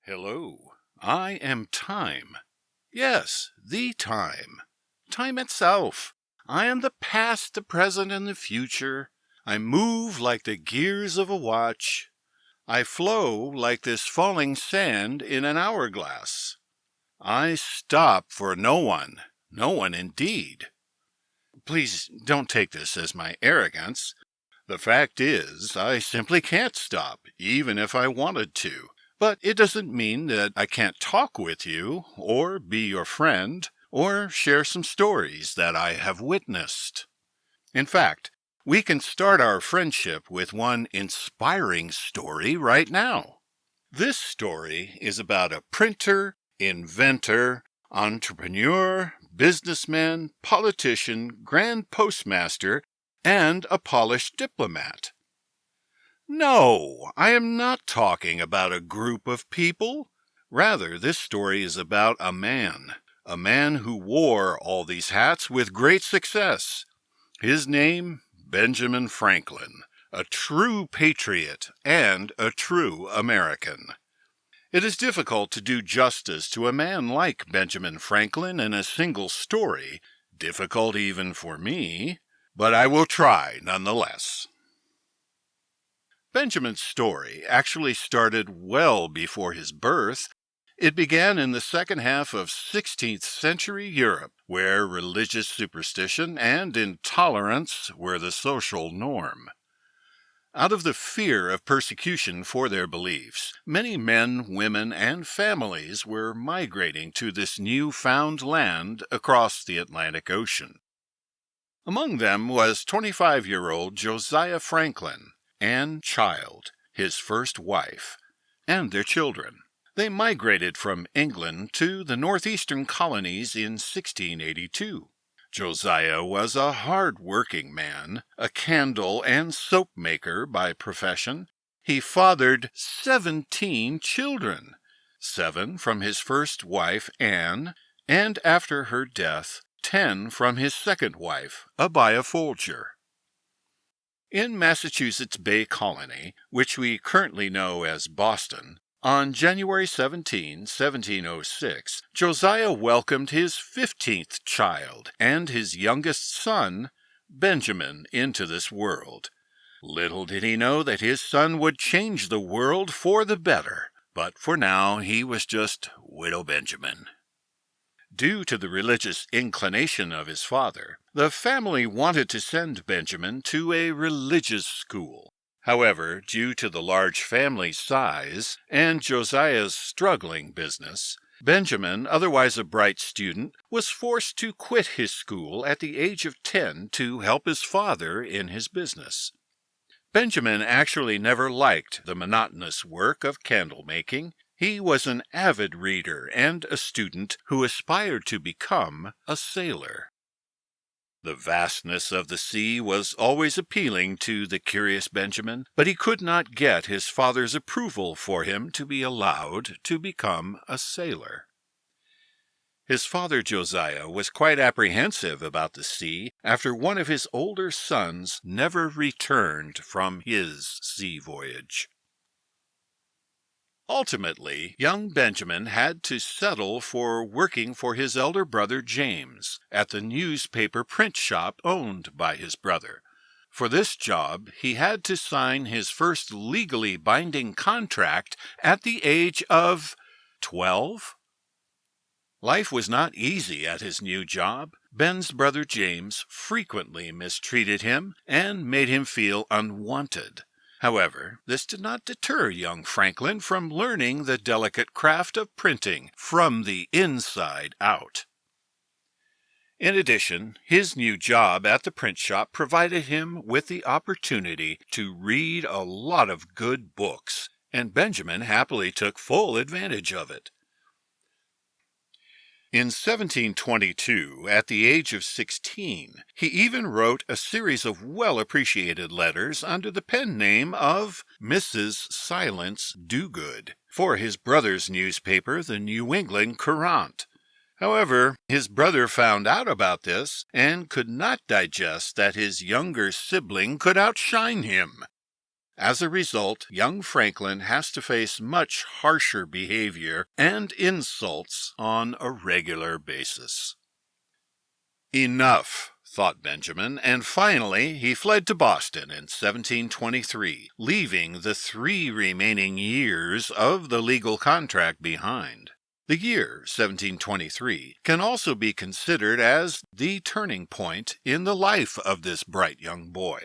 Hello, I am Time. Yes, the Time. Time itself. I am the past, the present, and the future. I move like the gears of a watch. I flow like this falling sand in an hourglass. I stop for no one indeed. Please don't take this as my arrogance. The fact is, I simply can't stop, even if I wanted to. But it doesn't mean that I can't talk with you, or be your friend, or share some stories that I have witnessed. In fact, we can start our friendship with one inspiring story right now. This story is about a printer, inventor, entrepreneur, businessman, politician, grand postmaster, and a polished diplomat. No, I am not talking about a group of people. Rather, this story is about a man who wore all these hats with great success. His name, Benjamin Franklin, a true patriot and a true American. It is difficult to do justice to a man like Benjamin Franklin in a single story, difficult even for me, but I will try nonetheless. Benjamin's story actually started well before his birth. It began in the second half of 16th century Europe, where religious superstition and intolerance were the social norm. Out of the fear of persecution for their beliefs, many men, women, and families were migrating to this new-found land across the Atlantic Ocean. Among them was 25-year-old Josiah Franklin, Anne Child, his first wife, and their children. They migrated from England to the northeastern colonies in 1682. Josiah was a hard-working man, a candle and soap maker by profession. He fathered 17 children, 7 from his first wife, Anne, and after her death, 10 from his second wife, Abiah Folger. In Massachusetts Bay Colony, which we currently know as Boston, on January 17, 1706, Josiah welcomed his 15th child and his youngest son, Benjamin, into this world. Little did he know that his son would change the world for the better, but for now he was just Widow Benjamin. Due to the religious inclination of his father, the family wanted to send Benjamin to a religious school. However, due to the large family size and Josiah's struggling business, Benjamin, otherwise a bright student, was forced to quit his school at the age of 10 to help his father in his business. Benjamin actually never liked the monotonous work of candle making. He was an avid reader and a student who aspired to become a sailor. The vastness of the sea was always appealing to the curious Benjamin, but he could not get his father's approval for him to be allowed to become a sailor. His father Josiah was quite apprehensive about the sea after one of his older sons never returned from his sea voyage. Ultimately, young Benjamin had to settle for working for his elder brother James at the newspaper print shop owned by his brother. For this job, he had to sign his first legally binding contract at the age of 12. Life was not easy at his new job. Ben's brother James frequently mistreated him and made him feel unwanted. However, this did not deter young Franklin from learning the delicate craft of printing from the inside out. In addition, his new job at the print shop provided him with the opportunity to read a lot of good books, and Benjamin happily took full advantage of it. In 1722, at the age of 16, he even wrote a series of well-appreciated letters under the pen name of Mrs Silence Dogood for his brother's newspaper, the New England Courant. However, his brother found out about this and could not digest that his younger sibling could outshine him. As a result, young Franklin has to face much harsher behavior and insults on a regular basis. Enough, thought Benjamin, and finally he fled to Boston in 1723, leaving the 3 remaining years of the legal contract behind. The year 1723 can also be considered as the turning point in the life of this bright young boy.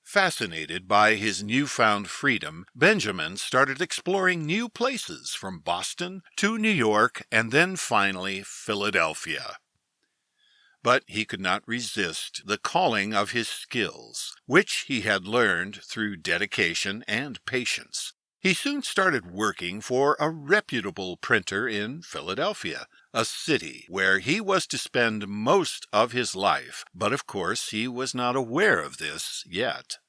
Fascinated by his newfound freedom, Benjamin started exploring new places from Boston to New York and then finally Philadelphia. But he could not resist the calling of his skills, which he had learned through dedication and patience. He soon started working for a reputable printer in Philadelphia, a city where he was to spend most of his life, but of course he was not aware of this yet.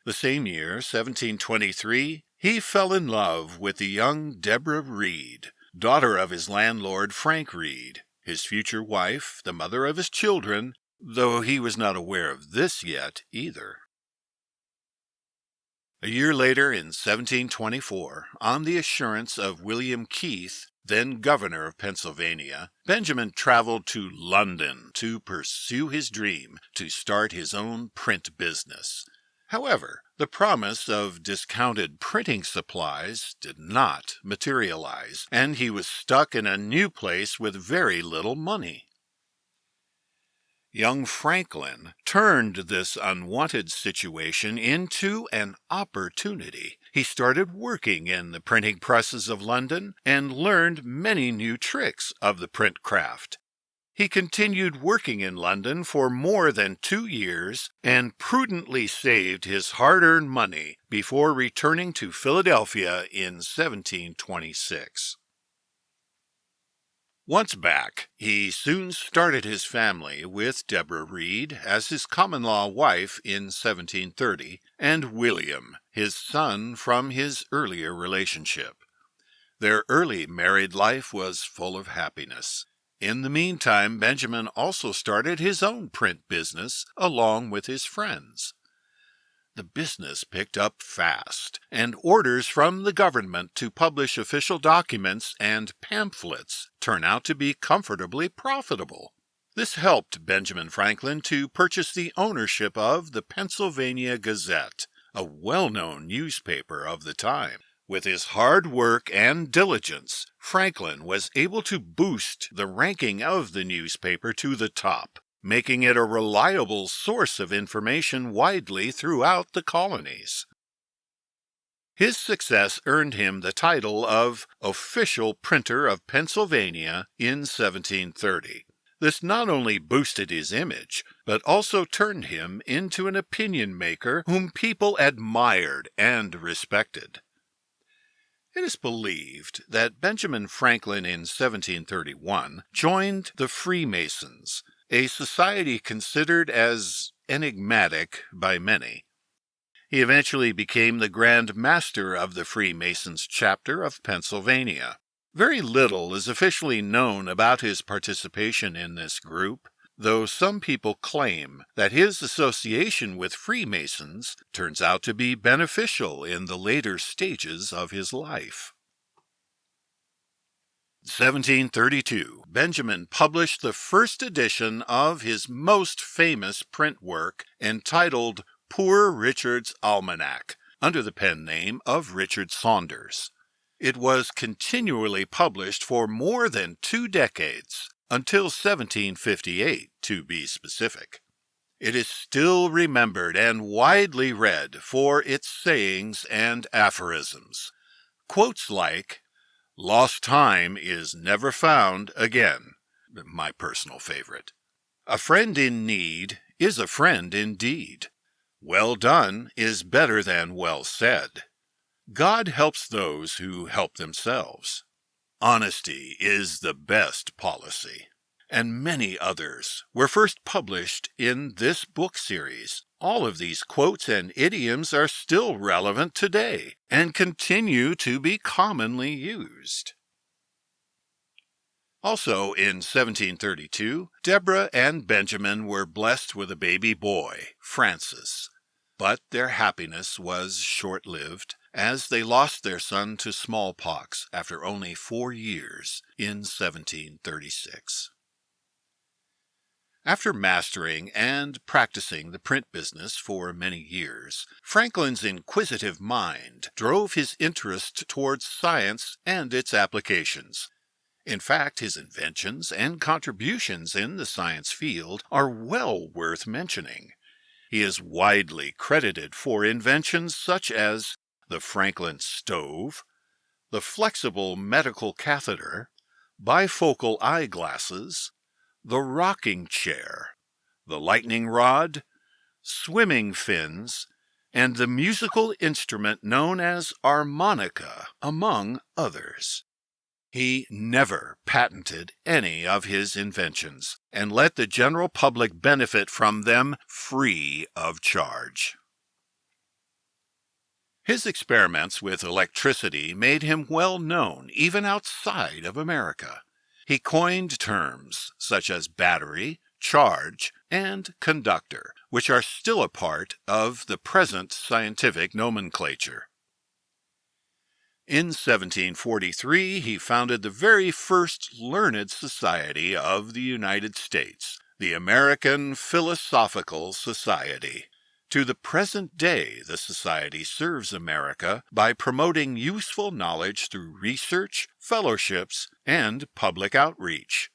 The same year, 1723, he fell in love with the young Deborah Reed, daughter of his landlord Frank Reed, his future wife, the mother of his children, though he was not aware of this yet either. A year later, in 1724, on the assurance of William Keith, then governor of Pennsylvania, Benjamin traveled to London to pursue his dream to start his own print business. However, the promise of discounted printing supplies did not materialize, and he was stuck in a new place with very little money. Young Franklin turned this unwanted situation into an opportunity. He started working in the printing presses of London and learned many new tricks of the print craft. He continued working in London for more than 2 years and prudently saved his hard-earned money before returning to Philadelphia in 1726. Once back, he soon started his family with Deborah Reed as his common-law wife in 1730, and William, his son from his earlier relationship. Their early married life was full of happiness. In the meantime, Benjamin also started his own print business along with his friends. The business picked up fast, and orders from the government to publish official documents and pamphlets turned out to be comfortably profitable. This helped Benjamin Franklin to purchase the ownership of the Pennsylvania Gazette, a well-known newspaper of the time. With his hard work and diligence, Franklin was able to boost the ranking of the newspaper to the top, making it a reliable source of information widely throughout the colonies. His success earned him the title of Official Printer of Pennsylvania in 1730. This not only boosted his image, but also turned him into an opinion maker whom people admired and respected. It is believed that Benjamin Franklin in 1731 joined the Freemasons, a society considered as enigmatic by many. He eventually became the Grand Master of the Freemasons chapter of Pennsylvania. Very little is officially known about his participation in this group, though some people claim that his association with Freemasons turns out to be beneficial in the later stages of his life. 1732, Benjamin published the first edition of his most famous print work entitled Poor Richard's Almanac, under the pen name of Richard Saunders. It was continually published for more than 2 decades, until 1758 to be specific. It is still remembered and widely read for its sayings and aphorisms. Quotes like, "Lost time is never found again," my personal favorite. "A friend in need is a friend indeed. Well done is better than well said. God helps those who help themselves. Honesty is the best policy," and many others were first published in this book series. All of these quotes and idioms are still relevant today and continue to be commonly used. Also in 1732, Deborah and Benjamin were blessed with a baby boy, Francis. But their happiness was short-lived, as they lost their son to smallpox after only 4 years in 1736. After mastering and practicing the print business for many years, Franklin's inquisitive mind drove his interest towards science and its applications. In fact, his inventions and contributions in the science field are well worth mentioning. He is widely credited for inventions such as the Franklin stove, the flexible medical catheter, bifocal eyeglasses, the rocking chair, the lightning rod, swimming fins, and the musical instrument known as harmonica, among others. He never patented any of his inventions and let the general public benefit from them free of charge. His experiments with electricity made him well known even outside of America. He coined terms such as battery, charge, and conductor, which are still a part of the present scientific nomenclature. In 1743, he founded the very first learned society of the United States, the American Philosophical Society. To the present day, the society serves America by promoting useful knowledge through research, fellowships, and public outreach.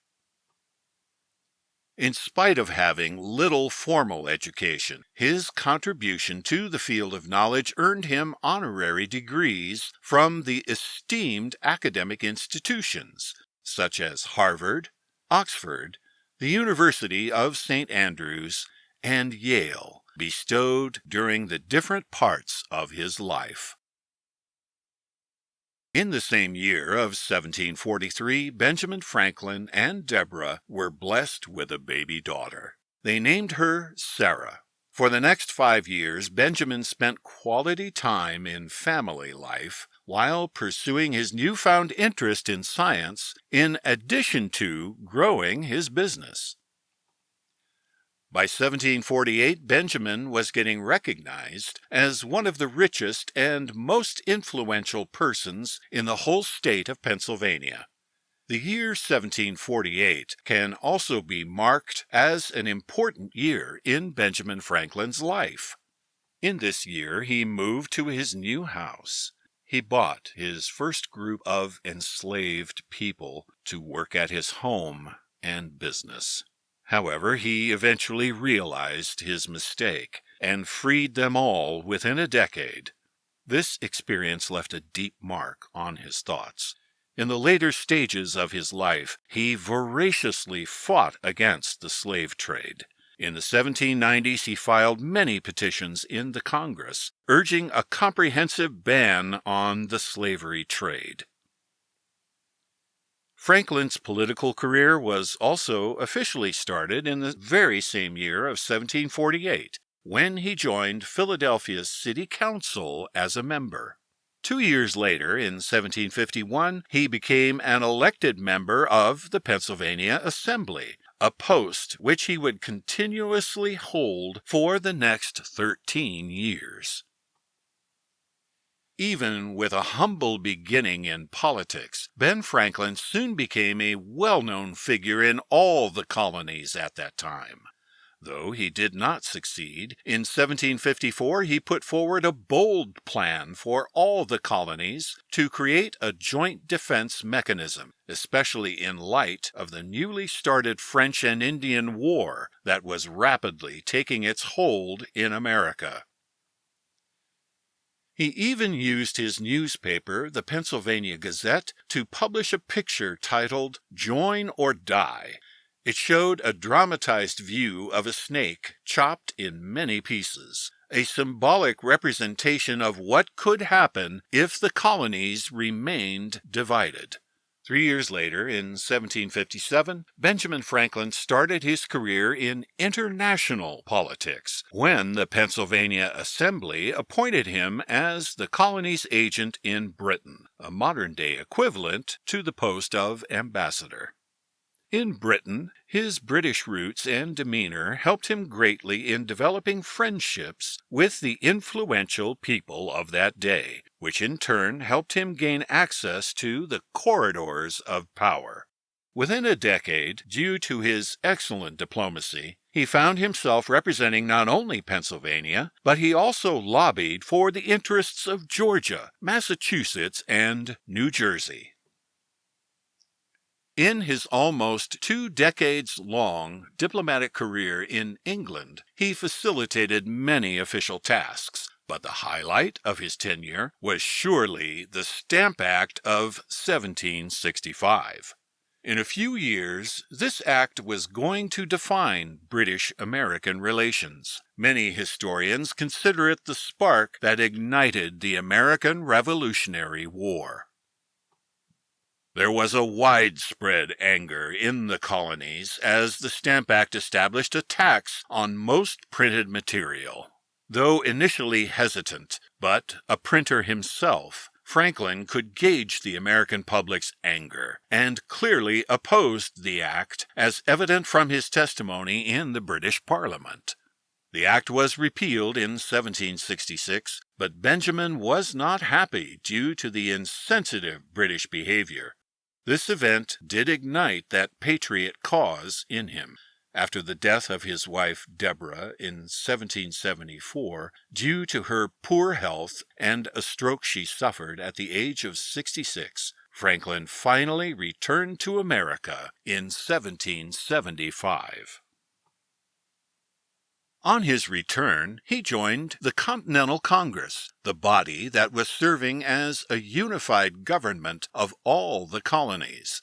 In spite of having little formal education, his contribution to the field of knowledge earned him honorary degrees from the esteemed academic institutions, such as Harvard, Oxford, the University of St. Andrews, and Yale, bestowed during the different parts of his life. In the same year of 1743, Benjamin Franklin and Deborah were blessed with a baby daughter. They named her Sarah. For the next 5 years, Benjamin spent quality time in family life while pursuing his newfound interest in science, in addition to growing his business. By 1748, Benjamin was getting recognized as one of the richest and most influential persons in the whole state of Pennsylvania. The year 1748 can also be marked as an important year in Benjamin Franklin's life. In this year, he moved to his new house. He bought his first group of enslaved people to work at his home and business. However, he eventually realized his mistake and freed them all within a decade. This experience left a deep mark on his thoughts. In the later stages of his life, he voraciously fought against the slave trade. In the 1790s, he filed many petitions in the Congress, urging a comprehensive ban on the slavery trade. Franklin's political career was also officially started in the very same year of 1748, when he joined Philadelphia's City Council as a member. 2 years later, in 1751, he became an elected member of the Pennsylvania Assembly, a post which he would continuously hold for the next 13 years. Even with a humble beginning in politics, Ben Franklin soon became a well-known figure in all the colonies at that time. Though he did not succeed, in 1754 he put forward a bold plan for all the colonies to create a joint defense mechanism, especially in light of the newly started French and Indian War that was rapidly taking its hold in America. He even used his newspaper, the Pennsylvania Gazette, to publish a picture titled "Join or Die." It showed a dramatized view of a snake chopped in many pieces, a symbolic representation of what could happen if the colonies remained divided. 3 years later, in 1757, Benjamin Franklin started his career in international politics when the Pennsylvania Assembly appointed him as the colony's agent in Britain, a modern-day equivalent to the post of ambassador. In Britain, his British roots and demeanor helped him greatly in developing friendships with the influential people of that day, which in turn helped him gain access to the corridors of power. Within a decade, due to his excellent diplomacy, he found himself representing not only Pennsylvania, but he also lobbied for the interests of Georgia, Massachusetts, and New Jersey. In his almost 2 decades-long diplomatic career in England, he facilitated many official tasks, but the highlight of his tenure was surely the Stamp Act of 1765. In a few years, this act was going to define British-American relations. Many historians consider it the spark that ignited the American Revolutionary War. There was a widespread anger in the colonies as the Stamp Act established a tax on most printed material. Though initially hesitant, but a printer himself, Franklin could gauge the American public's anger and clearly opposed the act, as evident from his testimony in the British Parliament. The act was repealed in 1766, but Benjamin was not happy due to the insensitive British behavior. This event did ignite that patriot cause in him. After the death of his wife Deborah in 1774, due to her poor health and a stroke she suffered at the age of 66, Franklin finally returned to America in 1775. On his return, he joined the Continental Congress, the body that was serving as a unified government of all the colonies.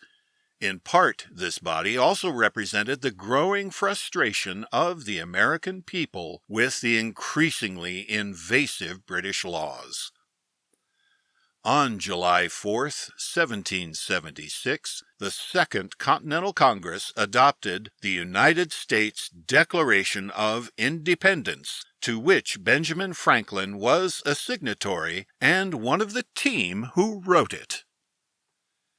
In part, this body also represented the growing frustration of the American people with the increasingly invasive British laws. On July 4, 1776, the Second Continental Congress adopted the United States Declaration of Independence, to which Benjamin Franklin was a signatory and one of the team who wrote it.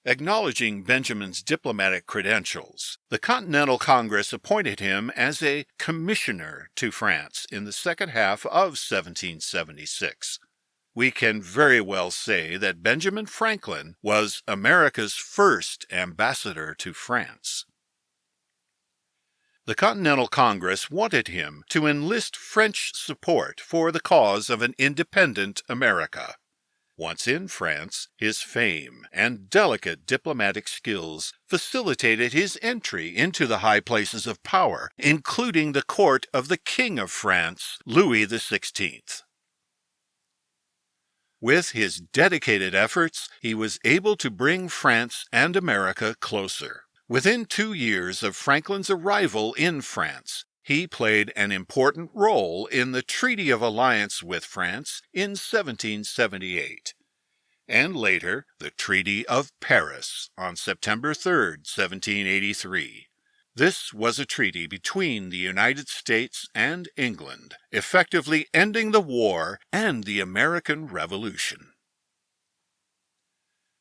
Acknowledging Benjamin's diplomatic credentials, the Continental Congress appointed him as a commissioner to France in the second half of 1776. We can very well say that Benjamin Franklin was America's first ambassador to France. The Continental Congress wanted him to enlist French support for the cause of an independent America. Once in France, his fame and delicate diplomatic skills facilitated his entry into the high places of power, including the court of the King of France, Louis XVI. With his dedicated efforts, he was able to bring France and America closer. Within 2 years of Franklin's arrival in France, he played an important role in the Treaty of Alliance with France in 1778, and later the Treaty of Paris on September 3, 1783. This was a treaty between the United States and England, effectively ending the war and the American Revolution.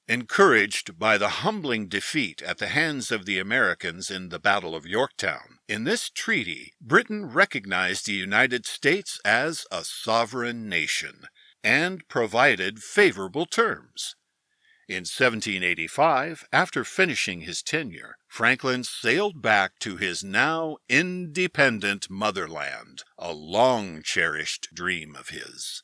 Encouraged by the humbling defeat at the hands of the Americans in the Battle of Yorktown, in this treaty, Britain recognized the United States as a sovereign nation and provided favorable terms. In 1785, after finishing his tenure, Franklin sailed back to his now independent motherland, a long-cherished dream of his.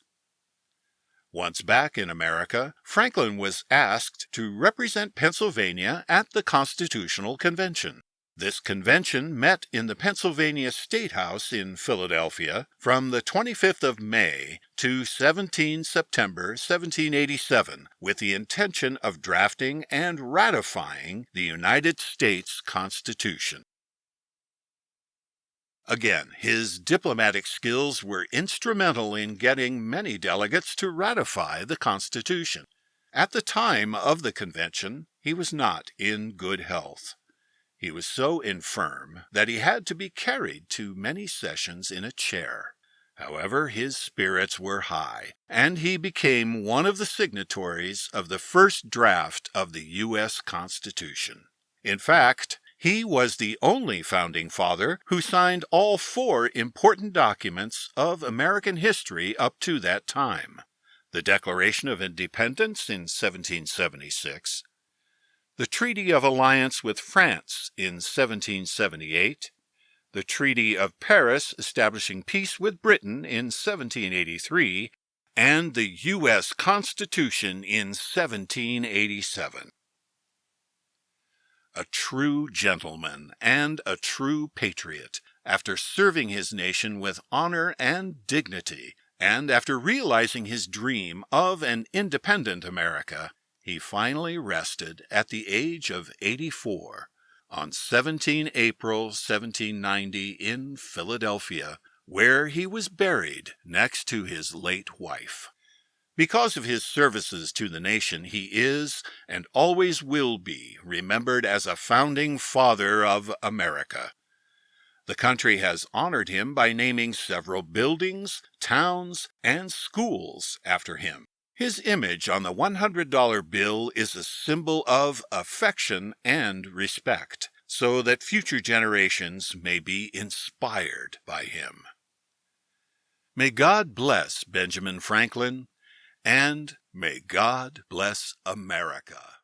Once back in America, Franklin was asked to represent Pennsylvania at the Constitutional Convention. This convention met in the Pennsylvania State House in Philadelphia from the 25th of May to 17 September 1787 with the intention of drafting and ratifying the United States Constitution. Again, his diplomatic skills were instrumental in getting many delegates to ratify the Constitution. At the time of the convention, he was not in good health. He was so infirm that he had to be carried to many sessions in a chair. However, his spirits were high, and he became one of the signatories of the first draft of the U.S. Constitution. In fact, He was the only founding father who signed all 4 important documents of American history up to that time: the Declaration of Independence in 1776, the Treaty of Alliance with France in 1778, the Treaty of Paris establishing peace with Britain in 1783, and the U.S. Constitution in 1787. A true gentleman and a true patriot, after serving his nation with honor and dignity, and after realizing his dream of an independent America, he finally rested at the age of 84 on 17 April 1790 in Philadelphia, where he was buried next to his late wife. Because of his services to the nation, he is, and always will be, remembered as a founding father of America. The country has honored him by naming several buildings, towns, and schools after him. His image on the $100 bill is a symbol of affection and respect, so that future generations may be inspired by him. May God bless Benjamin Franklin, and may God bless America.